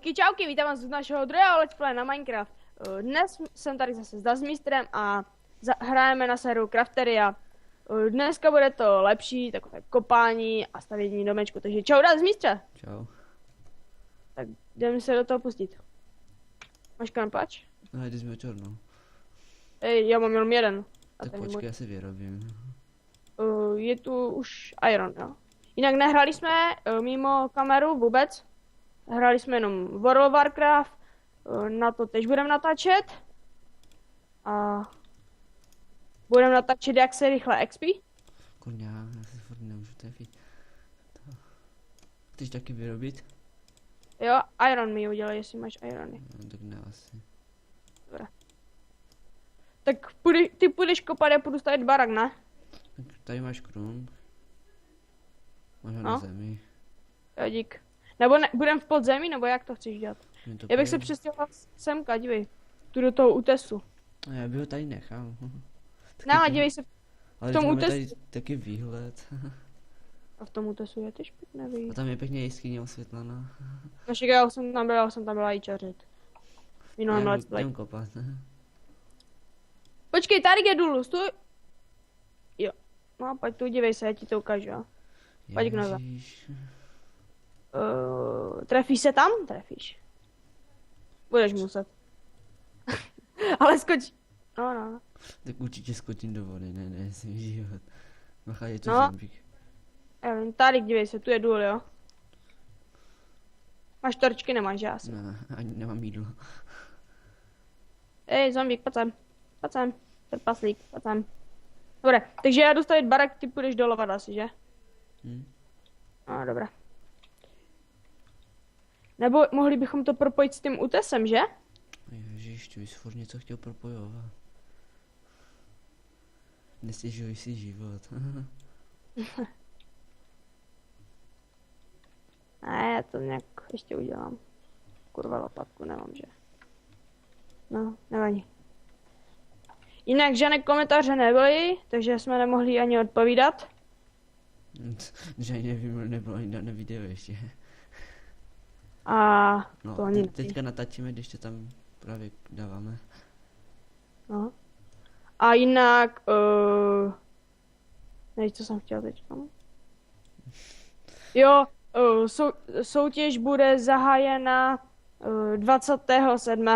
Čauky, čauky, vítám vás z našeho druhého let's play na Minecraft. Dnes jsem tady zase s Dazmistrem a hrajeme na serveru Crafteria. Dneska bude to lepší, takové kopání a stavění domečku, takže čau Dazmistře. Čau. Tak jdeme se do toho pustit. Máš krampač? No, jdi mi černou. Ej, já mám jenom jeden. A Tak ten počkej, můj. já si vyrobím. Je tu už iron, jo. Jinak nehráli jsme mimo kameru vůbec. Hráli jsme jenom World of Warcraft, na to teď budeme natáčet. A budeme natáčet, jak se rychle XP. Kurňa, já si furt nemůžu trefit. Chceš taky vyrobit? Jo, iron mi udělej, jestli máš irony. No, tak ne asi. Tak ty půjdeš kopat, já půjdu stavit barak, ne? Tak tady máš krum. Máš ho No. na zemi. Jo, dík. Nebo ne, budem v podzemí, nebo jak to chceš dělat? Mě to Já bych se pojde. přestěhoval semka, dívej. Tu do toho útesu. No, já bych ho tady nechal. Ne, ale dívej se, Ale v tom máme útesu. tady taky výhled. a v tom útesu je to špatné, A víš. tam je pěkně jeskyně osvětlená. Naši já už jsem tam byla i čařit. Minulém let's play. Jdem kopat. Počkej, tady je důl, stůj. Jo. No, pojď tu, dívej se, já ti to ukážu, jo. Pojď k noze. Ježíš. Trefíš se tam? Trefíš. Budeš muset. Ale skoč. No. Tak určitě skočím do vody, ne, jsem život. Bacha, je to No. zombík. Já vím, tady dívej se, tu je důl, jo. Máš torčky, nemáš, já asi. Ne, ani nemám jídlo. Ej, zombík, pojď sem. Pojď sem. Trpaslík, pojď sem. Dobré, takže já jdu stavit barak, ty půjdeš dolovat asi, že? No, dobré. Nebo mohli bychom to propojit s tím útesem, že? Ježíš, ty bys furt něco chtěl propojovat. Nestěžuj si život. Ne, já to nějak ještě udělám. Kurva, lopatku nemám, že? No, nevadí. Jinak žádné komentáře nebyly, takže jsme nemohli ani odpovídat. Že ani nevím, nebylo ani dané video ještě. A No, to ani teďka natáčíme, když to tam právě dáváme. No. A jinak, nevíš, co jsem chtěl teď. Jo, soutěž bude zahájena 27.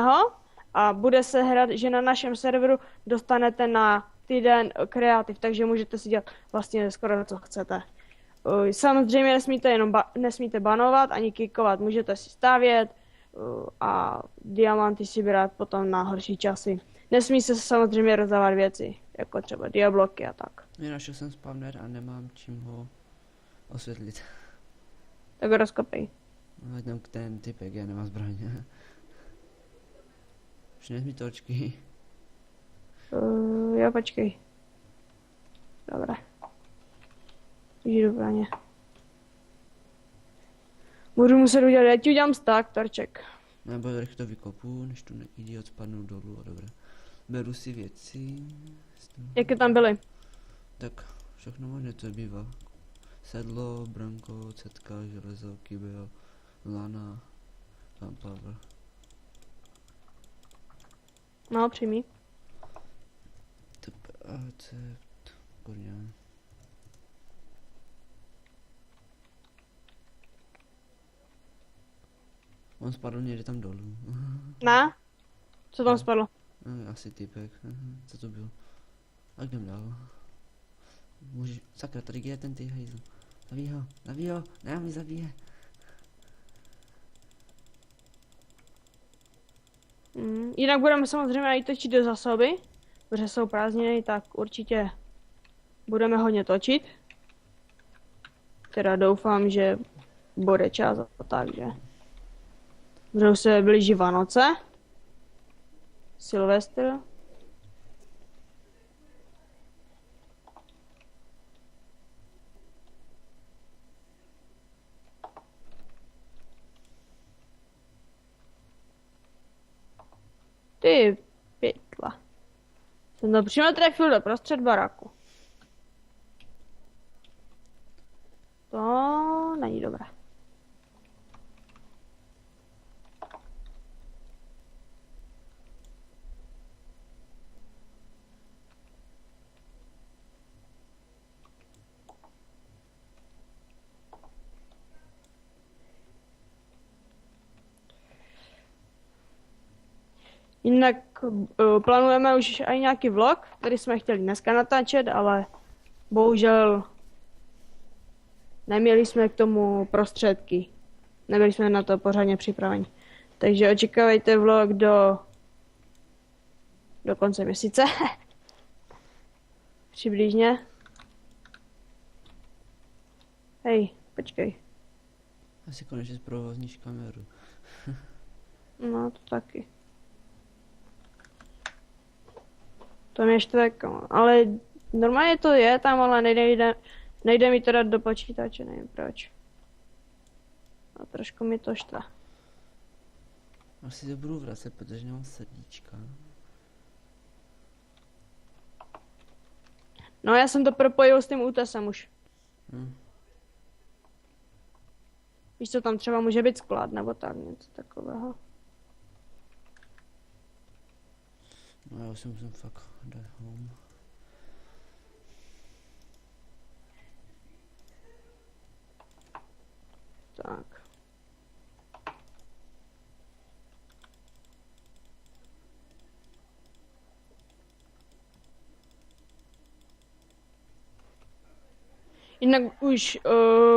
a bude se hrát, že na našem serveru dostanete na týden kreativ, takže můžete si dělat vlastně skoro co chcete. Samozřejmě nesmíte banovat ani kikovat, můžete si stavět a diamanty si brát potom na horší časy. Nesmí se samozřejmě rozdávat věci, jako třeba diabloky a tak. Já našel jsem spawner a nemám čím ho osvětlit. Tak ho rozkopej. No, tam ten typek, já nemám zbraň. Přines mi torčky. Jo, počkej. Dobré. Jdu pro ně. Budu muset udělat, já ti udělám stack, torček. Nebo rychle to vykopu, než tu idiot spadnou dolů a dobré. Beru si věci. Jaké tam byly? Tak všechno možné, co bývá. Sedlo, branko, cetka, železo, kybel, lana, gunpowder. No, přijmi. Recept, kurňa. On spadl někde tam dolů. Ne? Co tam No. spadlo? Asi typek. Co to bylo? A jdem dál. Můžeš... Sakra, tady je ten ty hejzl. Zabij ho, ne, mi zabije. Jinak budeme samozřejmě i točit do zásoby, protože jsou prázdniny, tak určitě budeme hodně točit. Teda doufám, že bude čas a takže. Protože už se blíží Vánoce. Silvestr. Ty pytla. Jsem to přímo trefil do prostřed baraku. To není dobré. Jinak plánujeme už i nějaký vlog, který jsme chtěli dneska natáčet, ale bohužel neměli jsme k tomu prostředky. Nebyli jsme na to pořádně připraveni. Takže očekávejte vlog do konce měsíce. Přibližně. Hej, počkej. Asi konečně zprovozníš kameru. No, to taky. To mě štve, ale normálně to je tam, ale nejde mi to dát do počítače, nevím proč. A trošku mi to štve. Asi to budu vracet, protože nemám srdíčka. No, já jsem to propojil s tím útesem už. Víš co, tam třeba může být sklad, nebo tak, něco takového. No já už si musím fakt dát home. Tak. Jinak už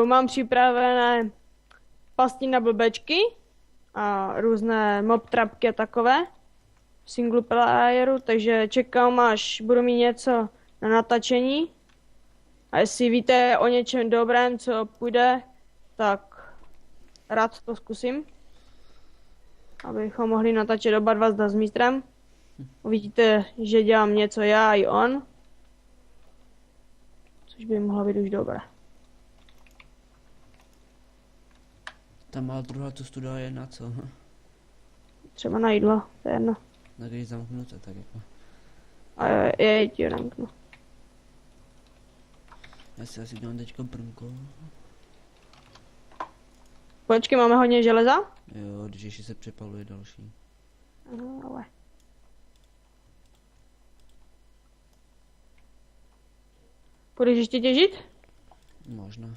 mám připravené pasti na blbečky a různé mob trapky a takové v single playeru, takže čekám, až budu mít něco na natáčení. A jestli víte o něčem dobrém, co půjde, tak rád to zkusím. Abychom mohli natáčet oba dva s mistrem. Uvidíte, že dělám něco já i on. Což by mohlo být už dobré. Ta má druhá tu studia je na co? Třeba na jídlo, to je jedno. Na když zamknuté, tak jako. A je ti ramknu. Já si asi dělám teďka brnko. Počkej, máme hodně železa? Jo, když ještě se přepaluje další. Aha, ale. Půjdeš ještě těžit? Možná.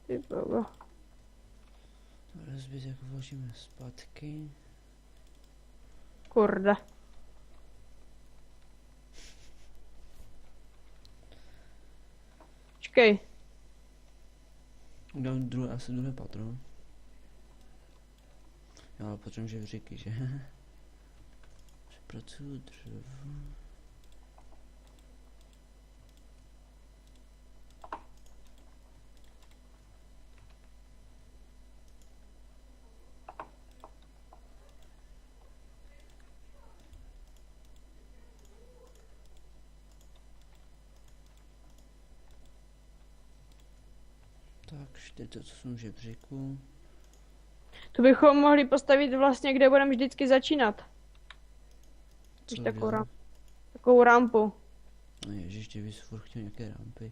Ty bogo. Rozbít, jak vložíme zpátky. Kurde. Počkej. Dám asi druhé patro. Já ale potřebuji žebříky, že? Přepracuju dřevo. Tak, 48 žebříků. Tu bychom mohli postavit vlastně, kde budeme vždycky začínat. Víš, takovou rampu. No ježiš, ty bys furt chtěl nějaké rampy.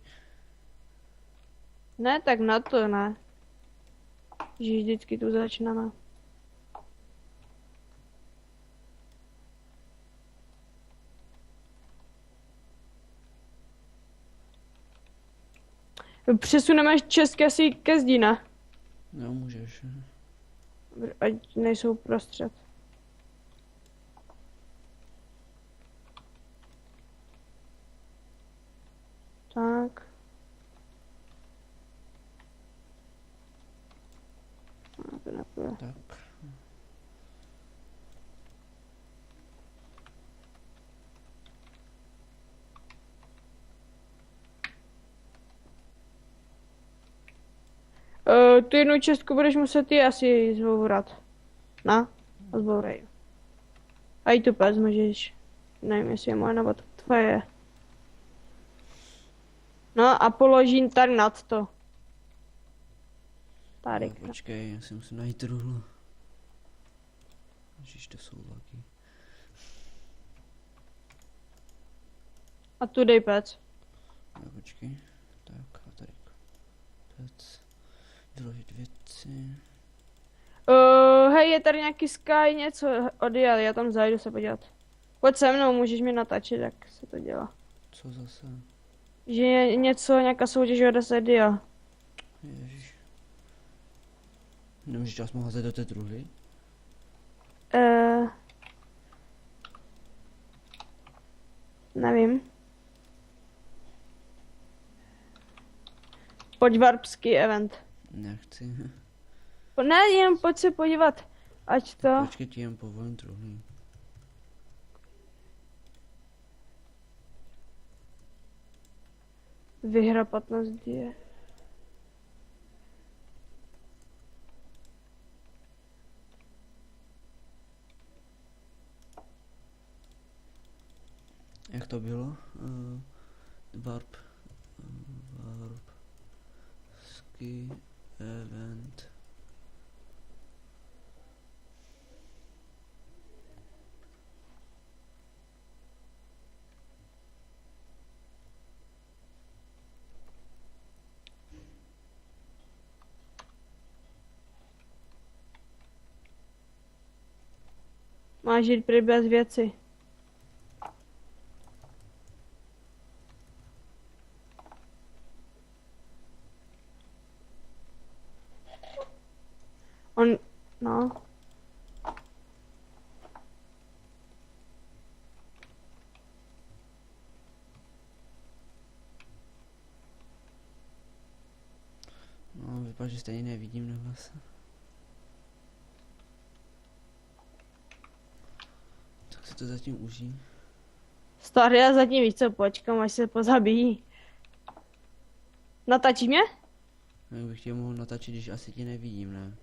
Ne, tak na to ne. Že vždycky tu začínáme. Přesuneme české asi ke zdi, ne? No, můžeš. Ať nejsou prostřed. Tak. To nepůjde. Tak. Tu jednu čestku budeš muset ty asi zbourat. Na? A zbourej. A i tu pes můžeš. Nevím, jestli je moje nebo to tvoje. No a položím tak nad to. Tady. No, počkej, já si musím najít ruhlu. Ježiš, to jsou laky. A tu dej pec. No, počkej. Tak, a tady. Pec. Vyložit věci. Hej, je tady nějaký Sky, něco odjel, já tam zajdu se podívat. Pojď se mnou, můžeš mi natáčet, jak se to dělá. Co zase? Že je něco, nějaká soutěž o 10 dia. Ježiš. Nemůžeš čas mu házet do té truhly? Nevím. Pojď warpský event. Nechci. Ne, jen pojď se podívat. Ať to... Počkej, ti jen povolím truhly. Vyhra 15 die. Jak to bylo? Warp. Warp. Ski event. Máš jít prý bez věci. On, no. No, vypadá, že stejně nevidím na vás. Tak si to zatím užij. Starý, já zatím víc co počkám, až se pozabíjí. Natačí mě? Jak bych tě mohl natačit, když asi tě nevidím, ne?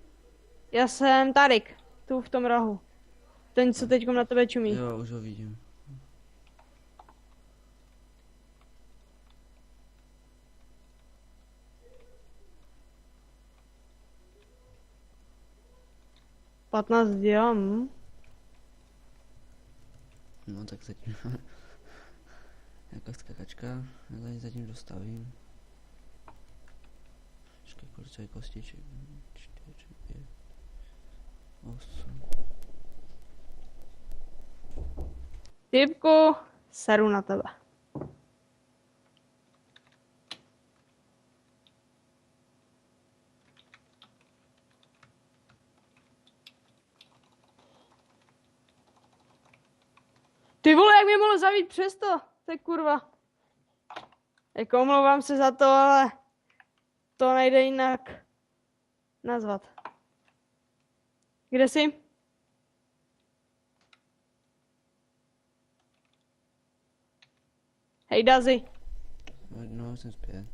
Já jsem Tarik, tu v tom rohu. Ten, co teďkom na tebe čumí. Jo, už ho vidím. Patnáct diam. No tak zatím jako skakačka, já tady zatím dostavím. Počkej, kolik je kostiček? 4, 5, 8. Typku, seru na tebe. Ty vole, jak mě mohlo zavít přesto? To je kurva. Jako omlouvám se za to, ale to nejde jinak nazvat. Kde jsi? Hej, Dazy. No, jsem zpět.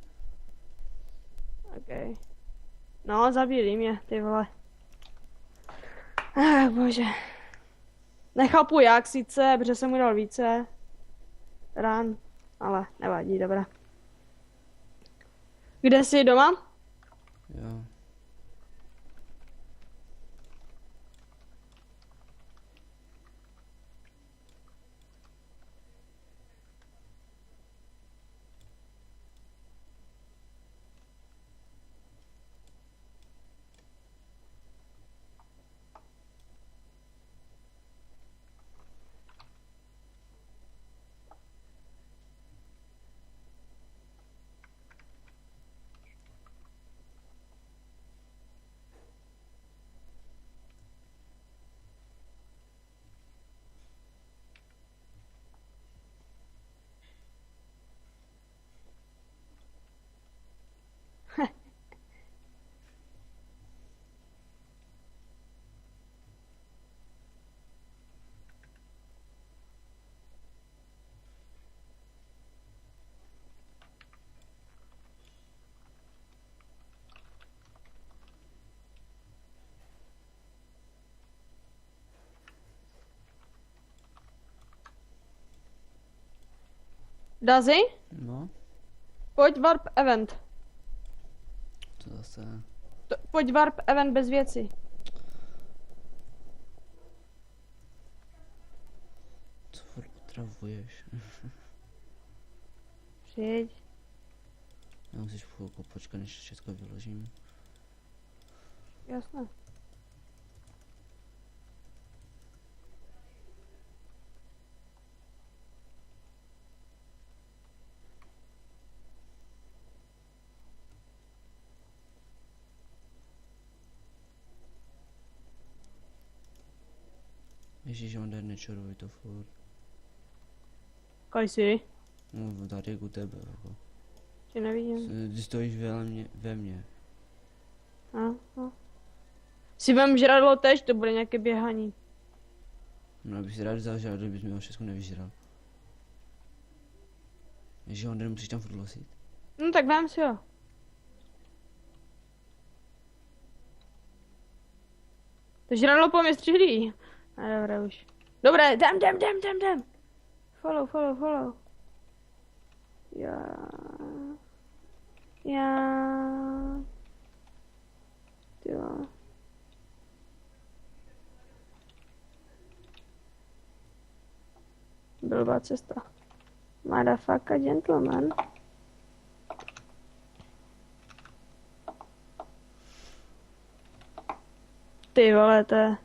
OK. No, zabili mě, ty vole. Bože. Nechápu jak sice, protože jsem mu dal více rán, ale nevadí, dobré. Kde jsi, doma? Jo. Dazy? No, Pojď warp event. to zase. Pojď warp event bez věci. Co furt otravuješ? Přijď. Já musíš chvilku počkat, než všechno vyložím. Jasné. Ježíš, on jde nečoruj to furt. Kaj jsi? No, tady u tebe, jako. Tě nevidím. Ty stojíš ve mně. No. Si vem žradlo tež, to bude nějaké běhání. No, abych si rád vzal žádlo, kdybys mi ho všechno nevyžral. Ježíš, on jde, musíš tam furt losit. No tak vem si ho. To žradlo po mě střílí. A dobré už. Dobré, jdem. Follow. Já. Jo. Blbá cesta. Motherfucker gentleman. Ty vole, to je...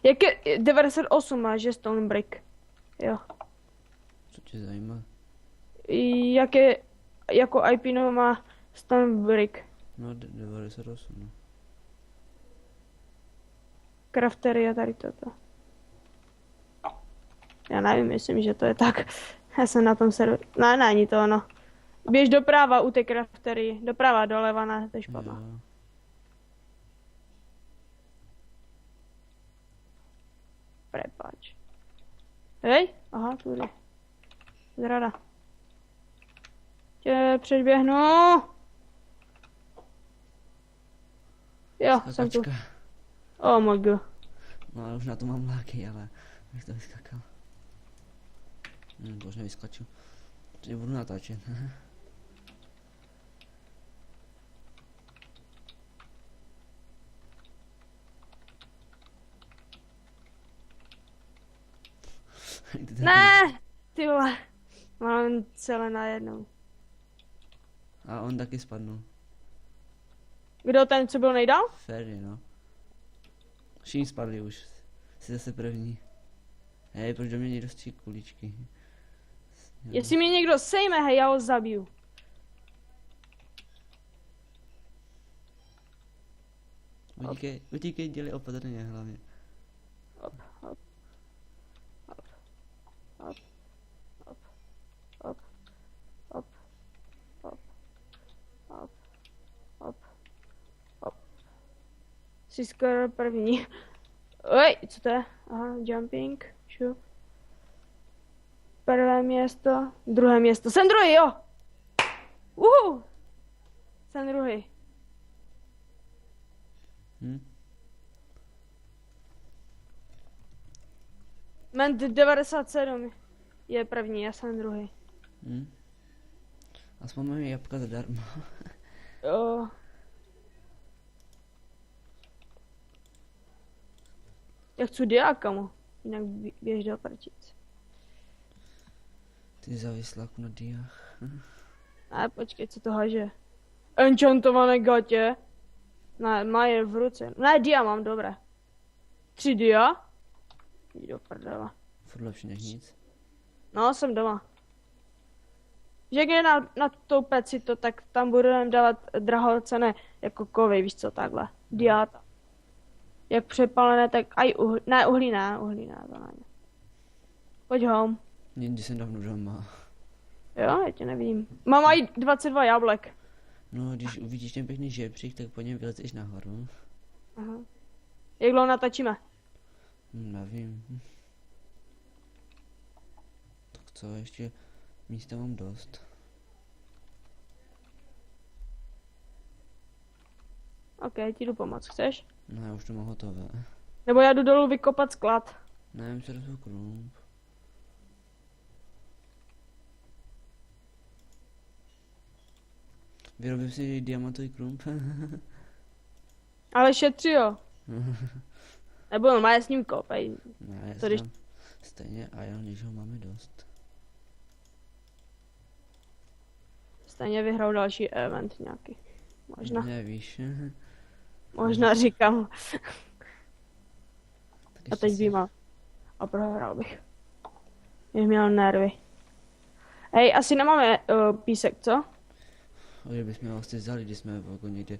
Jak je 98 máš, že Stone Brick? Jo. Co tě zajímá? Jak je, jako IP no má Stone Brick? No, 98, no. Crafteria tady toto. Já nevím, myslím, že to je tak. Já jsem na tom serveru. Ne, není to ono. Běž doprava u té crafterii. Doprava, doleva, ne, to je špatná. Jo. Prepač. Hej, aha, tudy. Zrada. Tě předběhnu. Jo, jsem tu. Skakačka. Oh my god. No, ale už na to mám láky, ale bych to vyskakal. To už nevyskočil. Teď budu natáčet. Ne, ty vole. Mám celé najednou. A on taky spadnul. Kdo ten, co byl nejdál? Ferry, no. Všichni spadli už. Jsi zase první. Hej, proč do mě někdo střílí kuličky? Jestli mě někdo sejme, hej, já ho zabiju. Utíkej, dělej opatrně hlavně. Hop. Jsi skoro první. Oj, co to je? Aha, jumping, šup. Prvé město, druhé město. Jsem druhý, jo! Jsem druhý. Ment 97 je první, já jsem druhý. Aspoň máme jabka zadarmo. Jo. Já chci diákamu, jinak běž do prčic. Ty závisláku na diách. Ne, počkej, co to haže? Enchantované gatě? Ne, má je v ruce. Ne, dia mám, dobré. 3 dia? Jdi do prdele. Furt lepší než nic. No, jsem doma. Že když na tou peci to, tak tam budeme dávat drahocenné jako kovy, víš co, takhle. Diáta. Jak přepalené, tak aj uhlí, ne, uhlí ne, to ne. Pojď home. Někdy jsem dávno doma. Jo, já tě nevidím. Mám aj 22 jablek. No, když uvidíš ten pěkný žebřík, tak po něm vylezeš nahoru. Aha. Jak dlouho natačíme? Nevím. Tak co, ještě místa mám dost. OK, ti jdu pomoct, chceš? No, já už to mám hotové. Nebo já jdu dolů vykopat sklad. Ne, mi se rozbil klump. Vyrobím si diamantový klump. Ale šetři jo. Nebo normálně s ním kopej. Ne, to když... stejně iron, když ho máme dost. Stejně vyhrál další event nějaký. Možná. Nevíš. Možná říkám. Tak A teď by mal. A prohrál bych. Bych měl nervy. Hej, asi nemáme písek, co? Ale bychom ho asi vzali, když jsme jako někde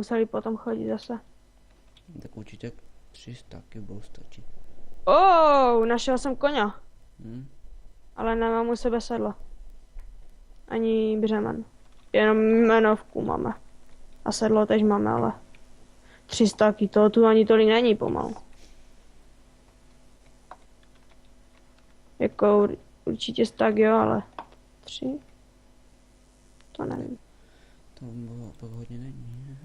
museli potom chodit zase. Tak určitě 300 taky budou stačit. Našel jsem koně, Hm? ale nemám u sebe sedlo. Ani břemen. Jenom jmenovku máme. A sedlo tež máme, ale 300 to tu ani tolik není pomalu. Jako určitě tak jo, ale 3? To nevím. To bylo pak hodně není, ne?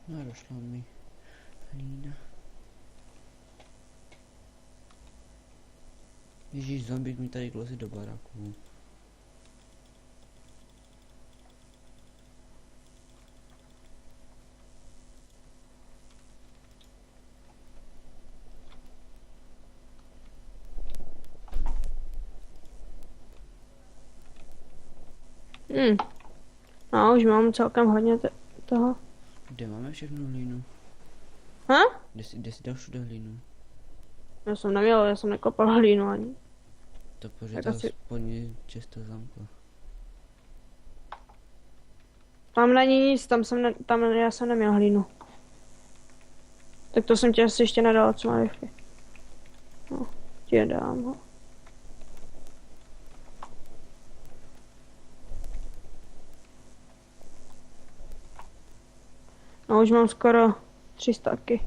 No a došla mi hlína. Ježíš, zombík mi tady klozí do baráku. No, už mám celkem hodně toho. Kde máme všechnu hlínu? Kde jsi dal všude hlínu? Já jsem nekopal hlínu ani. To Tak pořád asi- aspoň često zamkla. Tam není nic, já jsem neměl hlínu. Tak to jsem tě asi ještě nedal, co má Wi-Fi. No, tě dám ho. No už mám skoro 300 taky.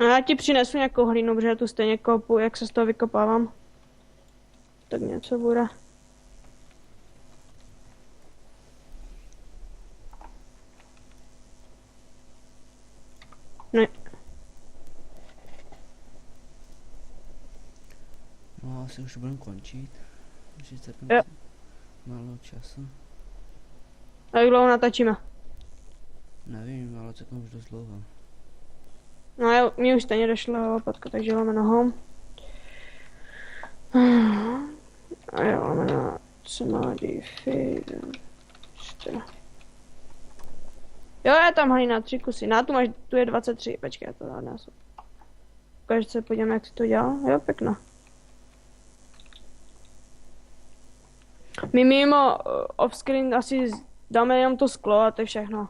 A já ti přinesu nějakou hlínu, protože já tu stejně kopu, jak se z toho vykopávám. Tak něco bude. Ne. No, asi už budeme končit. Už Jo. málo času. A jak dlouho natáčíme? Nevím, ale čekám už dost dlouho. No jo, mi už stejně došla lopatka, takže máme nohou. A jo, máme na samadhi feed. 4. Jo, já tam hlína 3 kusy. Na tu máš, tu je 23, počkej, já to násu. Ukáž se, podívám, jak si to dělal. Jo, pěkná. My mimo offscreen asi dáme jenom to sklo a to je všechno.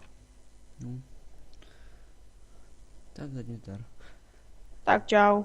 No. Tak zatím zdar. Tak čau.